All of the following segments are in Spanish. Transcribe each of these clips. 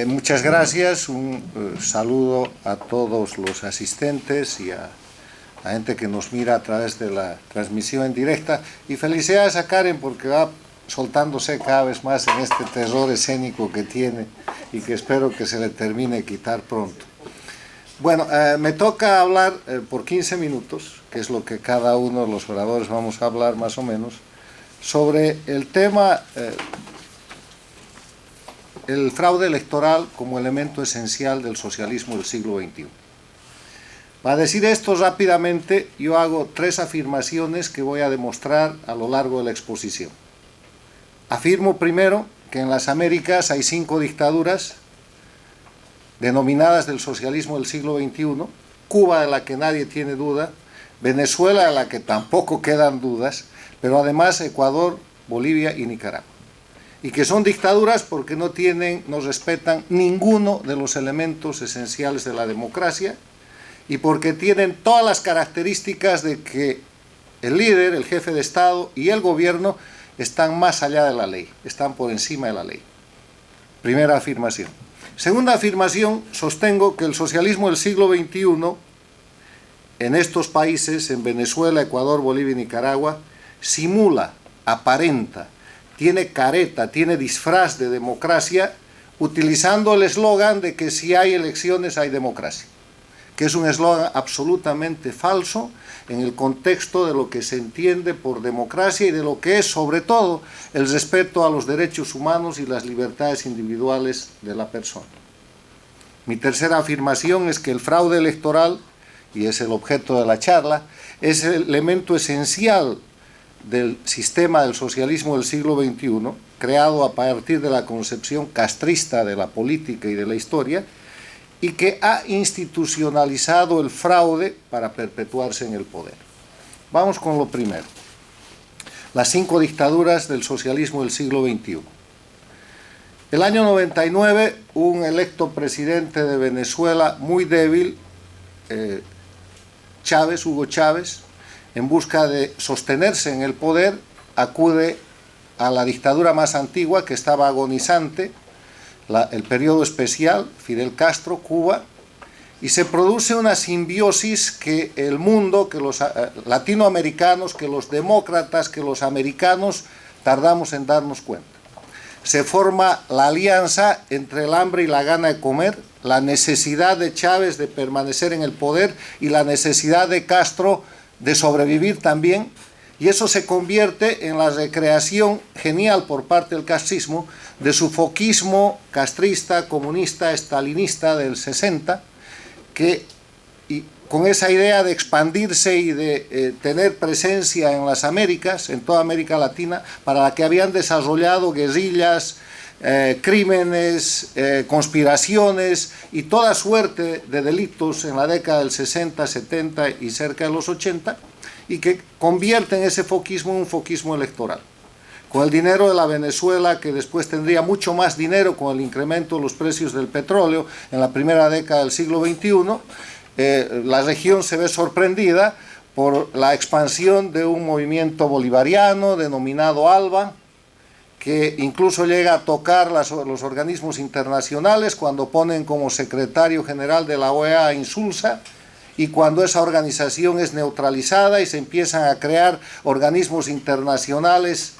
Muchas gracias, un saludo a todos los asistentes y a la gente que nos mira a través de la transmisión en directa, y felicidades a Karen porque va soltándose cada vez más en este terror escénico que tiene y que espero que se le termine de quitar pronto. Bueno, me toca hablar por 15 minutos, que es lo que cada uno de los oradores vamos a hablar más o menos, sobre el tema el fraude electoral como elemento esencial del socialismo del siglo XXI. Para decir esto rápidamente, yo hago 3 afirmaciones que voy a demostrar a lo largo de la exposición. Afirmo primero que en las Américas hay 5 dictaduras denominadas del socialismo del siglo XXI, Cuba, de la que nadie tiene duda, Venezuela, de la que tampoco quedan dudas, pero además Ecuador, Bolivia y Nicaragua. Y que son dictaduras porque no respetan ninguno de los elementos esenciales de la democracia y porque tienen todas las características de que el líder, el jefe de Estado y el gobierno están más allá de la ley, están por encima de la ley. Primera afirmación. Segunda afirmación, sostengo que el socialismo del siglo XXI, en estos países, en Venezuela, Ecuador, Bolivia y Nicaragua, simula, aparenta, tiene careta, tiene disfraz de democracia, utilizando el eslogan de que si hay elecciones hay democracia, que es un eslogan absolutamente falso en el contexto de lo que se entiende por democracia y de lo que es, sobre todo, el respeto a los derechos humanos y las libertades individuales de la persona. Mi tercera afirmación es que el fraude electoral, y es el objeto de la charla, es el elemento esencial del sistema del socialismo del siglo XXI, creado a partir de la concepción castrista de la política y de la historia, y que ha institucionalizado el fraude para perpetuarse en el poder. Vamos con lo primero. Las 5 dictaduras del socialismo del siglo XXI. El año 99, un electo presidente de Venezuela muy débil, Hugo Chávez, en busca de sostenerse en el poder, acude a la dictadura más antigua que estaba agonizante, el periodo especial, Fidel Castro, Cuba, y se produce una simbiosis que el mundo, que los latinoamericanos, que los demócratas, que los americanos tardamos en darnos cuenta. Se forma la alianza entre el hambre y la gana de comer, la necesidad de Chávez de permanecer en el poder y la necesidad de Castro de sobrevivir también, y eso se convierte en la recreación genial por parte del castrismo de su foquismo castrista, comunista, estalinista del 60, y con esa idea de expandirse y de tener presencia en las Américas, en toda América Latina, para la que habían desarrollado guerrillas, crímenes, conspiraciones y toda suerte de delitos en la década del 60, 70 y cerca de los 80, y que convierten ese foquismo en un foquismo electoral. Con el dinero de la Venezuela, que después tendría mucho más dinero con el incremento de los precios del petróleo en la primera década del siglo XXI, la región se ve sorprendida por la expansión de un movimiento bolivariano denominado ALBA, que incluso llega a tocar los organismos internacionales cuando ponen como secretario general de la OEA a Insulza, y cuando esa organización es neutralizada y se empiezan a crear organismos internacionales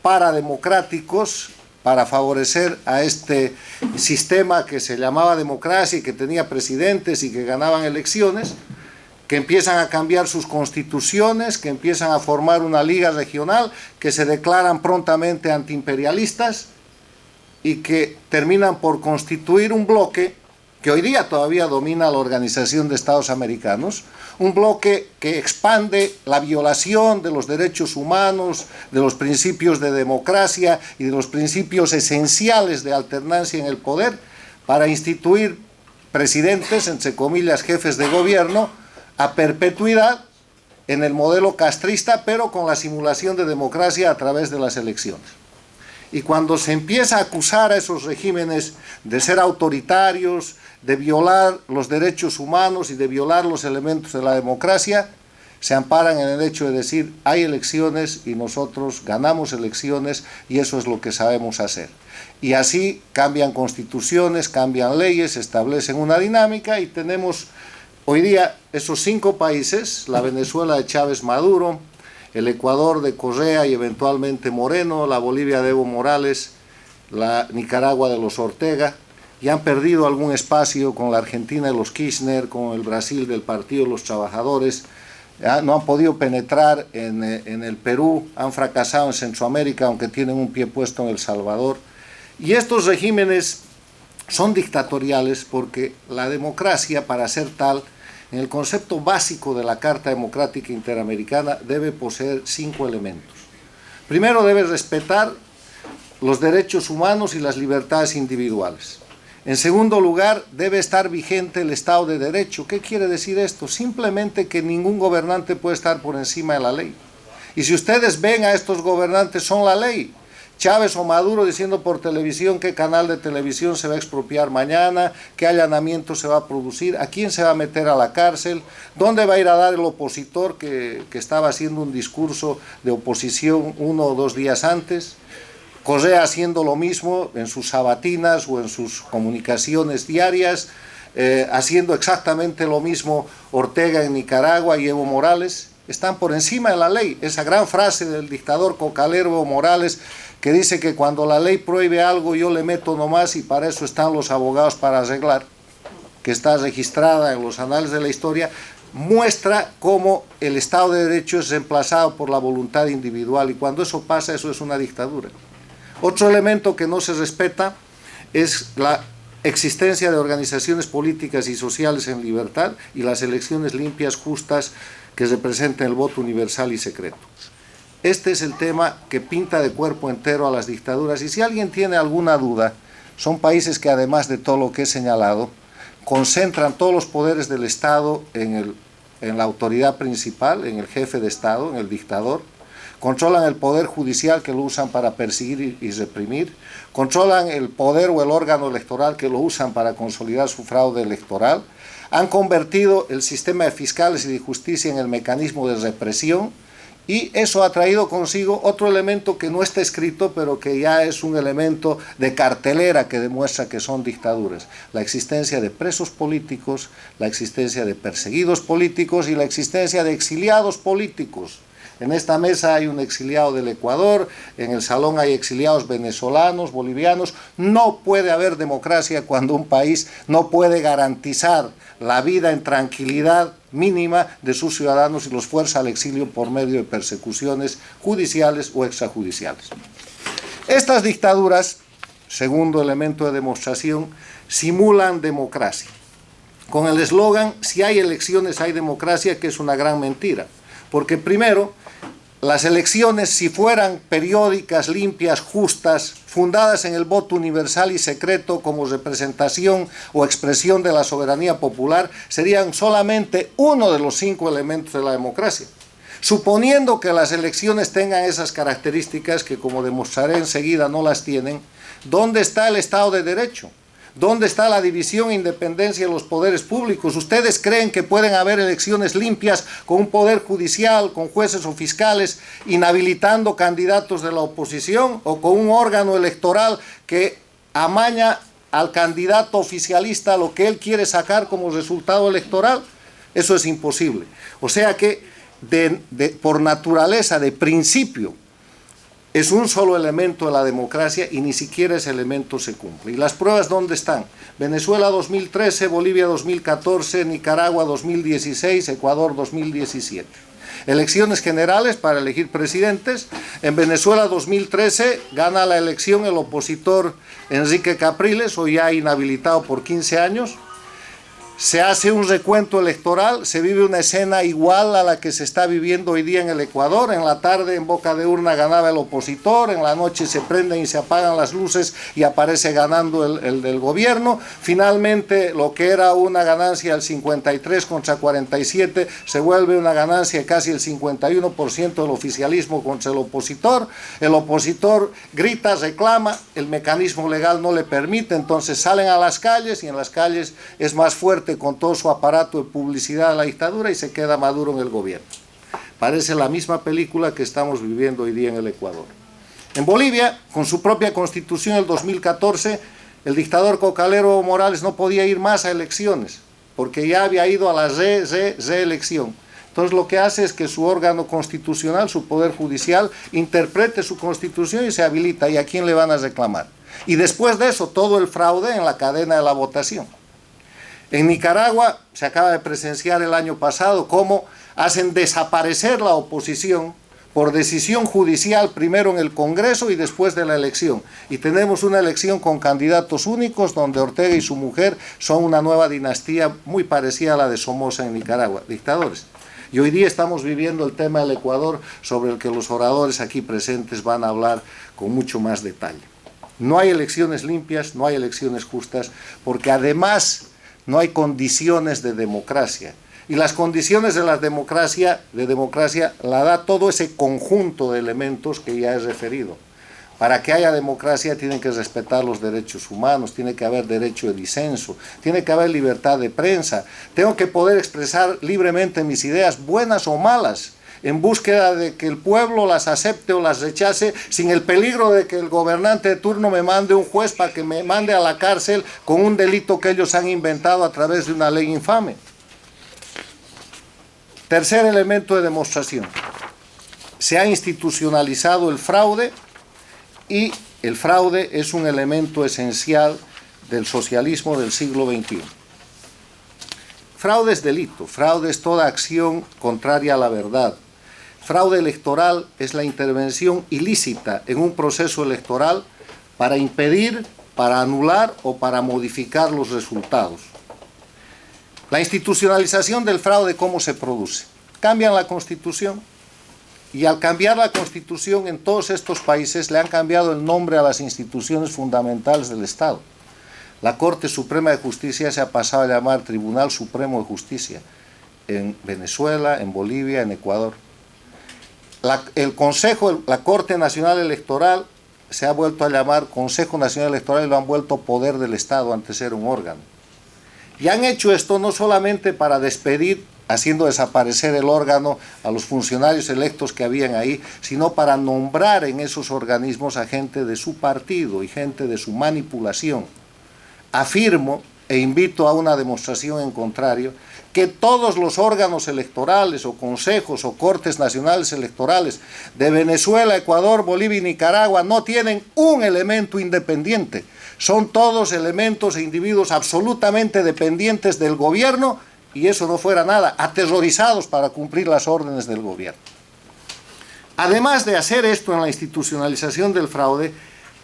parademocráticos para favorecer a este sistema que se llamaba democracia y que tenía presidentes y que ganaban elecciones, que empiezan a cambiar sus constituciones, que empiezan a formar una liga regional, que se declaran prontamente antiimperialistas y que terminan por constituir un bloque que hoy día todavía domina la Organización de Estados Americanos, un bloque que expande la violación de los derechos humanos, de los principios de democracia y de los principios esenciales de alternancia en el poder, para instituir presidentes, entre comillas, jefes de gobierno, a perpetuidad en el modelo castrista, pero con la simulación de democracia a través de las elecciones. Y cuando se empieza a acusar a esos regímenes de ser autoritarios, de violar los derechos humanos y de violar los elementos de la democracia, se amparan en el hecho de decir hay elecciones y nosotros ganamos elecciones y eso es lo que sabemos hacer. Y así cambian constituciones, cambian leyes, establecen una dinámica y tenemos hoy día esos 5 países, la Venezuela de Chávez Maduro, el Ecuador de Correa y eventualmente Moreno, la Bolivia de Evo Morales, la Nicaragua de los Ortega, y han perdido algún espacio con la Argentina de los Kirchner, con el Brasil del Partido de los Trabajadores, no han podido penetrar en el Perú, han fracasado en Centroamérica, aunque tienen un pie puesto en El Salvador. Y estos regímenes son dictatoriales porque la democracia, para ser tal, en el concepto básico de la Carta Democrática Interamericana, debe poseer 5 elementos. Primero, debe respetar los derechos humanos y las libertades individuales. En segundo lugar, debe estar vigente el Estado de Derecho. ¿Qué quiere decir esto? Simplemente que ningún gobernante puede estar por encima de la ley. Y si ustedes ven a estos gobernantes, son la ley. Chávez o Maduro diciendo por televisión qué canal de televisión se va a expropiar mañana, qué allanamiento se va a producir, a quién se va a meter a la cárcel, dónde va a ir a dar el opositor que estaba haciendo un discurso de oposición 1 o 2 días antes, Correa haciendo lo mismo en sus sabatinas o en sus comunicaciones diarias, haciendo exactamente lo mismo Ortega en Nicaragua y Evo Morales. Están por encima de la ley. Esa gran frase del dictador cocalero Evo Morales, que dice que cuando la ley prohíbe algo yo le meto nomás y para eso están los abogados para arreglar, que está registrada en los anales de la historia, muestra cómo el Estado de Derecho es reemplazado por la voluntad individual y cuando eso pasa, eso es una dictadura. Otro elemento que no se respeta es la existencia de organizaciones políticas y sociales en libertad y las elecciones limpias, justas, que representen el voto universal y secreto. Este es el tema que pinta de cuerpo entero a las dictaduras y si alguien tiene alguna duda, son países que además de todo lo que he señalado, concentran todos los poderes del Estado en la autoridad principal, en el jefe de Estado, en el dictador, controlan el poder judicial que lo usan para perseguir y reprimir, controlan el poder o el órgano electoral que lo usan para consolidar su fraude electoral, han convertido el sistema de fiscales y de justicia en el mecanismo de represión y eso ha traído consigo otro elemento que no está escrito pero que ya es un elemento de cartelera que demuestra que son dictaduras, la existencia de presos políticos, la existencia de perseguidos políticos y la existencia de exiliados políticos. En esta mesa hay un exiliado del Ecuador, en el salón hay exiliados venezolanos, bolivianos. No puede haber democracia cuando un país no puede garantizar la vida en tranquilidad mínima de sus ciudadanos y los fuerza al exilio por medio de persecuciones judiciales o extrajudiciales. Estas dictaduras, segundo elemento de demostración, simulan democracia. Con el eslogan, si hay elecciones hay democracia, que es una gran mentira. Porque primero, las elecciones, si fueran periódicas, limpias, justas, fundadas en el voto universal y secreto como representación o expresión de la soberanía popular, serían solamente uno de los 5 elementos de la democracia. Suponiendo que las elecciones tengan esas características, que como demostraré enseguida no las tienen, ¿dónde está el Estado de Derecho? ¿Dónde está la división e independencia de los poderes públicos? ¿Ustedes creen que pueden haber elecciones limpias con un poder judicial, con jueces o fiscales, inhabilitando candidatos de la oposición o con un órgano electoral que amaña al candidato oficialista lo que él quiere sacar como resultado electoral? Eso es imposible. O sea que por naturaleza, de principio, es un solo elemento de la democracia y ni siquiera ese elemento se cumple. ¿Y las pruebas dónde están? Venezuela 2013, Bolivia 2014, Nicaragua 2016, Ecuador 2017. Elecciones generales para elegir presidentes. En Venezuela 2013 gana la elección el opositor Enrique Capriles, hoy ya inhabilitado por 15 años. Se hace un recuento electoral, se vive una escena igual a la que se está viviendo hoy día en el Ecuador. En la tarde en boca de urna ganaba el opositor, en la noche se prenden y se apagan las luces y aparece ganando el del gobierno. Finalmente lo que era una ganancia del 53 contra 47 se vuelve una ganancia de casi el 51% del oficialismo contra el opositor grita, reclama, el mecanismo legal no le permite, entonces salen a las calles y en las calles es más fuerte con todo su aparato de publicidad de la dictadura y se queda Maduro en el gobierno. Parece la misma película que estamos viviendo hoy día en el Ecuador. En Bolivia, con su propia constitución en el 2014, el dictador cocalero Evo Morales no podía ir más a elecciones, porque ya había ido a la reelección. Entonces lo que hace es que su órgano constitucional, su poder judicial, interprete su constitución y se habilita. ¿Y a quién le van a reclamar? Y después de eso, todo el fraude en la cadena de la votación. En Nicaragua se acaba de presenciar el año pasado cómo hacen desaparecer la oposición por decisión judicial, primero en el Congreso y después de la elección. Y tenemos una elección con candidatos únicos, donde Ortega y su mujer son una nueva dinastía muy parecida a la de Somoza en Nicaragua, dictadores. Y hoy día estamos viviendo el tema del Ecuador, sobre el que los oradores aquí presentes van a hablar con mucho más detalle. No hay elecciones limpias, no hay elecciones justas, porque además no hay condiciones de democracia. Y las condiciones de la democracia la da todo ese conjunto de elementos que ya he referido. Para que haya democracia tienen que respetar los derechos humanos, tiene que haber derecho de disenso, tiene que haber libertad de prensa, tengo que poder expresar libremente mis ideas, buenas o malas, en búsqueda de que el pueblo las acepte o las rechace, sin el peligro de que el gobernante de turno me mande un juez para que me mande a la cárcel con un delito que ellos han inventado a través de una ley infame. Tercer elemento de demostración. Se ha institucionalizado el fraude, y el fraude es un elemento esencial del socialismo del siglo XXI. Fraude es delito, fraude es toda acción contraria a la verdad. Fraude electoral es la intervención ilícita en un proceso electoral para impedir, para anular o para modificar los resultados. La institucionalización del fraude, ¿cómo se produce? Cambian la Constitución, y al cambiar la Constitución en todos estos países le han cambiado el nombre a las instituciones fundamentales del Estado. La Corte Suprema de Justicia se ha pasado a llamar Tribunal Supremo de Justicia en Venezuela, en Bolivia, en Ecuador. La Corte Nacional Electoral se ha vuelto a llamar Consejo Nacional Electoral y lo han vuelto poder del Estado antes era un órgano. Y han hecho esto no solamente para despedir, haciendo desaparecer el órgano a los funcionarios electos que habían ahí, sino para nombrar en esos organismos a gente de su partido y gente de su manipulación. Afirmo e invito a una demostración en contrario, que todos los órganos electorales o consejos o cortes nacionales electorales de Venezuela, Ecuador, Bolivia y Nicaragua no tienen un elemento independiente. Son todos elementos e individuos absolutamente dependientes del gobierno, y eso no fuera nada, aterrorizados para cumplir las órdenes del gobierno. Además de hacer esto en la institucionalización del fraude,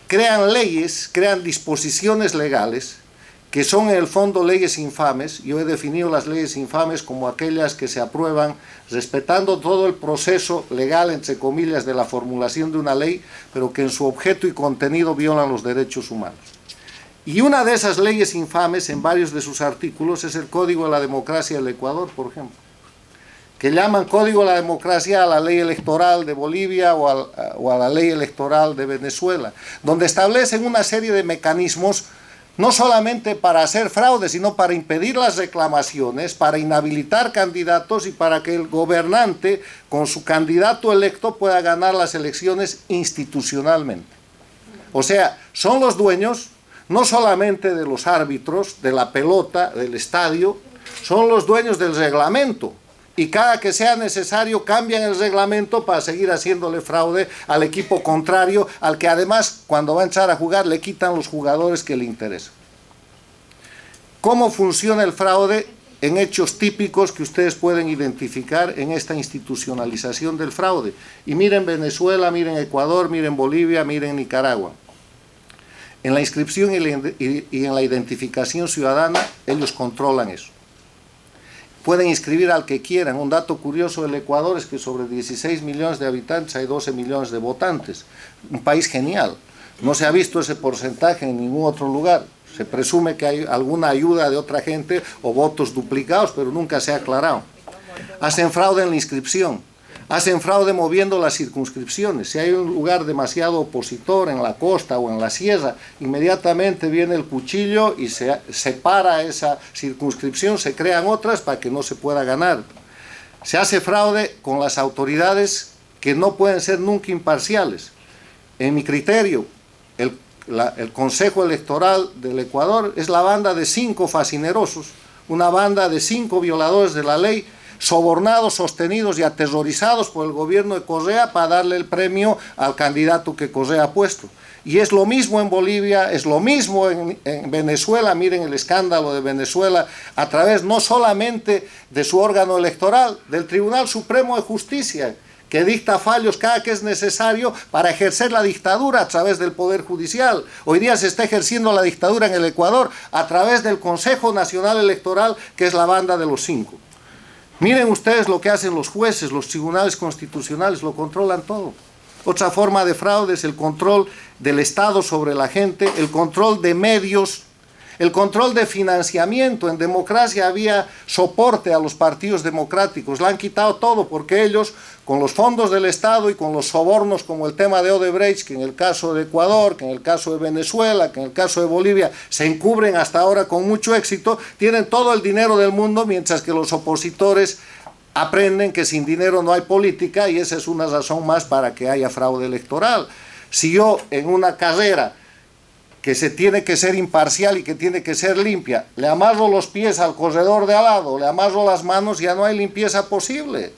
crean leyes, crean disposiciones legales, que son en el fondo leyes infames. Yo he definido las leyes infames como aquellas que se aprueban respetando todo el proceso legal, entre comillas, de la formulación de una ley, pero que en su objeto y contenido violan los derechos humanos. Y una de esas leyes infames, en varios de sus artículos, es el Código de la Democracia del Ecuador, por ejemplo, que llaman Código de la Democracia a la ley electoral de Bolivia o a la ley electoral de Venezuela, donde establecen una serie de mecanismos no solamente para hacer fraude, sino para impedir las reclamaciones, para inhabilitar candidatos y para que el gobernante, con su candidato electo, pueda ganar las elecciones institucionalmente. O sea, son los dueños no solamente de los árbitros, de la pelota, del estadio, son los dueños del reglamento. Y cada que sea necesario cambian el reglamento para seguir haciéndole fraude al equipo contrario, al que además cuando va a entrar a jugar le quitan los jugadores que le interesan. ¿Cómo funciona el fraude? En hechos típicos que ustedes pueden identificar en esta institucionalización del fraude. Y miren Venezuela, miren Ecuador, miren Bolivia, miren Nicaragua. En la inscripción y en la identificación ciudadana, ellos controlan eso. Pueden inscribir al que quieran. Un dato curioso del Ecuador es que sobre 16 millones de habitantes hay 12 millones de votantes. Un país genial. No se ha visto ese porcentaje en ningún otro lugar. Se presume que hay alguna ayuda de otra gente o votos duplicados, pero nunca se ha aclarado. Hacen fraude en la inscripción. Hacen fraude moviendo las circunscripciones. Si hay un lugar demasiado opositor en la costa o en la sierra, inmediatamente viene el cuchillo y se separa esa circunscripción, se crean otras para que no se pueda ganar. Se hace fraude con las autoridades que no pueden ser nunca imparciales. En mi criterio, el Consejo Electoral del Ecuador es la banda de 5 fascinerosos, una banda de 5 violadores de la ley, sobornados, sostenidos y aterrorizados por el gobierno de Correa para darle el premio al candidato que Correa ha puesto. Y es lo mismo en Bolivia, es lo mismo en Venezuela. Miren el escándalo de Venezuela a través no solamente de su órgano electoral, del Tribunal Supremo de Justicia, que dicta fallos cada que es necesario para ejercer la dictadura a través del Poder Judicial. Hoy día se está ejerciendo la dictadura en el Ecuador a través del Consejo Nacional Electoral, que es la banda de los 5. Miren ustedes lo que hacen los jueces, los tribunales constitucionales, lo controlan todo. Otra forma de fraude es el control del Estado sobre la gente, el control de medios, el control de financiamiento. En democracia había soporte a los partidos democráticos, le han quitado todo porque ellos, con los fondos del Estado y con los sobornos como el tema de Odebrecht, que en el caso de Ecuador, que en el caso de Venezuela, que en el caso de Bolivia, se encubren hasta ahora con mucho éxito, tienen todo el dinero del mundo, mientras que los opositores aprenden que sin dinero no hay política, y esa es una razón más para que haya fraude electoral. Si yo en una carrera que se tiene que ser imparcial y que tiene que ser limpia, le amarro los pies al corredor de al lado, le amarro las manos, ya no hay limpieza posible.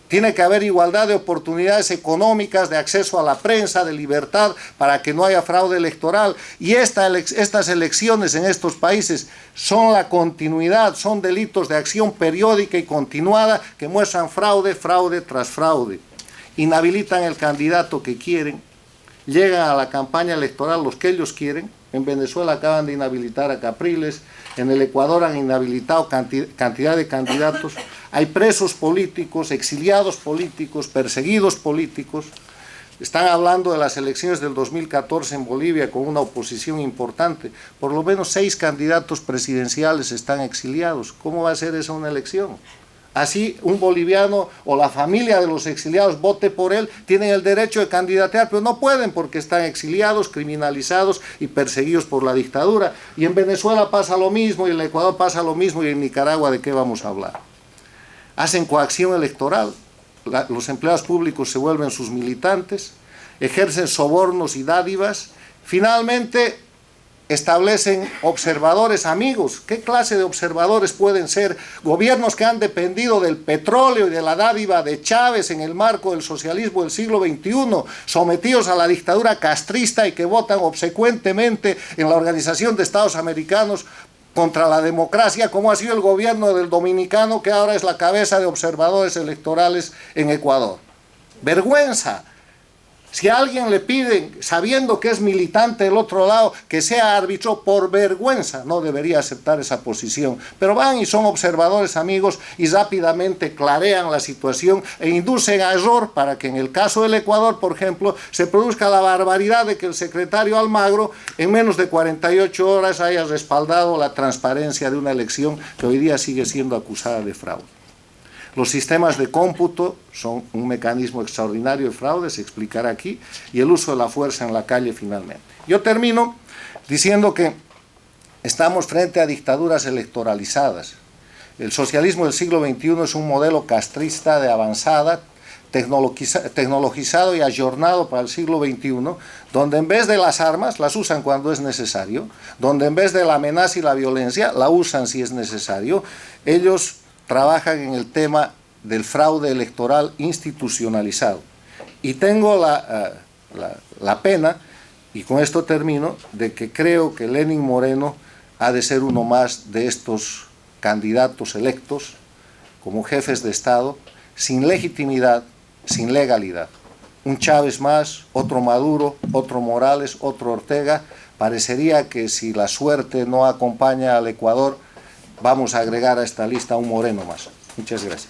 Tiene que haber igualdad de oportunidades económicas, de acceso a la prensa, de libertad, para que no haya fraude electoral. Y estas elecciones en estos países son la continuidad, son delitos de acción periódica y continuada que muestran fraude, fraude tras fraude. Inhabilitan el candidato que quieren, llegan a la campaña electoral los que ellos quieren. En Venezuela acaban de inhabilitar a Capriles, en el Ecuador han inhabilitado cantidad de candidatos, hay presos políticos, exiliados políticos, perseguidos políticos. Están hablando de las elecciones del 2014 en Bolivia con una oposición importante, por lo menos 6 candidatos presidenciales están exiliados. ¿Cómo va a ser esa una elección? Así un boliviano o la familia de los exiliados vote por él, tienen el derecho de candidatear, pero no pueden porque están exiliados, criminalizados y perseguidos por la dictadura. Y en Venezuela pasa lo mismo, y en el Ecuador pasa lo mismo, y en Nicaragua, ¿de qué vamos a hablar? Hacen coacción electoral, los empleados públicos se vuelven sus militantes, ejercen sobornos y dádivas, finalmente establecen observadores amigos. ¿Qué clase de observadores pueden ser? Gobiernos que han dependido del petróleo y de la dádiva de Chávez en el marco del socialismo del siglo XXI, sometidos a la dictadura castrista y que votan obsecuentemente en la Organización de Estados Americanos contra la democracia, como ha sido el gobierno del dominicano, que ahora es la cabeza de observadores electorales en Ecuador. ¡Vergüenza! Si a alguien le piden, sabiendo que es militante del otro lado, que sea árbitro, por vergüenza no debería aceptar esa posición. Pero van y son observadores amigos y rápidamente clarean la situación e inducen a error para que en el caso del Ecuador, por ejemplo, se produzca la barbaridad de que el secretario Almagro en menos de 48 horas haya respaldado la transparencia de una elección que hoy día sigue siendo acusada de fraude. Los sistemas de cómputo son un mecanismo extraordinario de fraude, se explicará aquí, y el uso de la fuerza en la calle finalmente. Yo termino diciendo que estamos frente a dictaduras electoralizadas. El socialismo del siglo XXI es un modelo castrista de avanzada, tecnologizado y ayornado para el siglo XXI, donde en vez de las armas, las usan cuando es necesario, donde en vez de la amenaza y la violencia, la usan si es necesario. Ellos trabajan en el tema del fraude electoral institucionalizado. Y tengo la pena, y con esto termino, de que creo que Lenín Moreno ha de ser uno más de estos candidatos electos como jefes de Estado, sin legitimidad, sin legalidad. Un Chávez más, otro Maduro, otro Morales, otro Ortega. Parecería que si la suerte no acompaña al Ecuador, vamos a agregar a esta lista un Moreno más. Muchas gracias.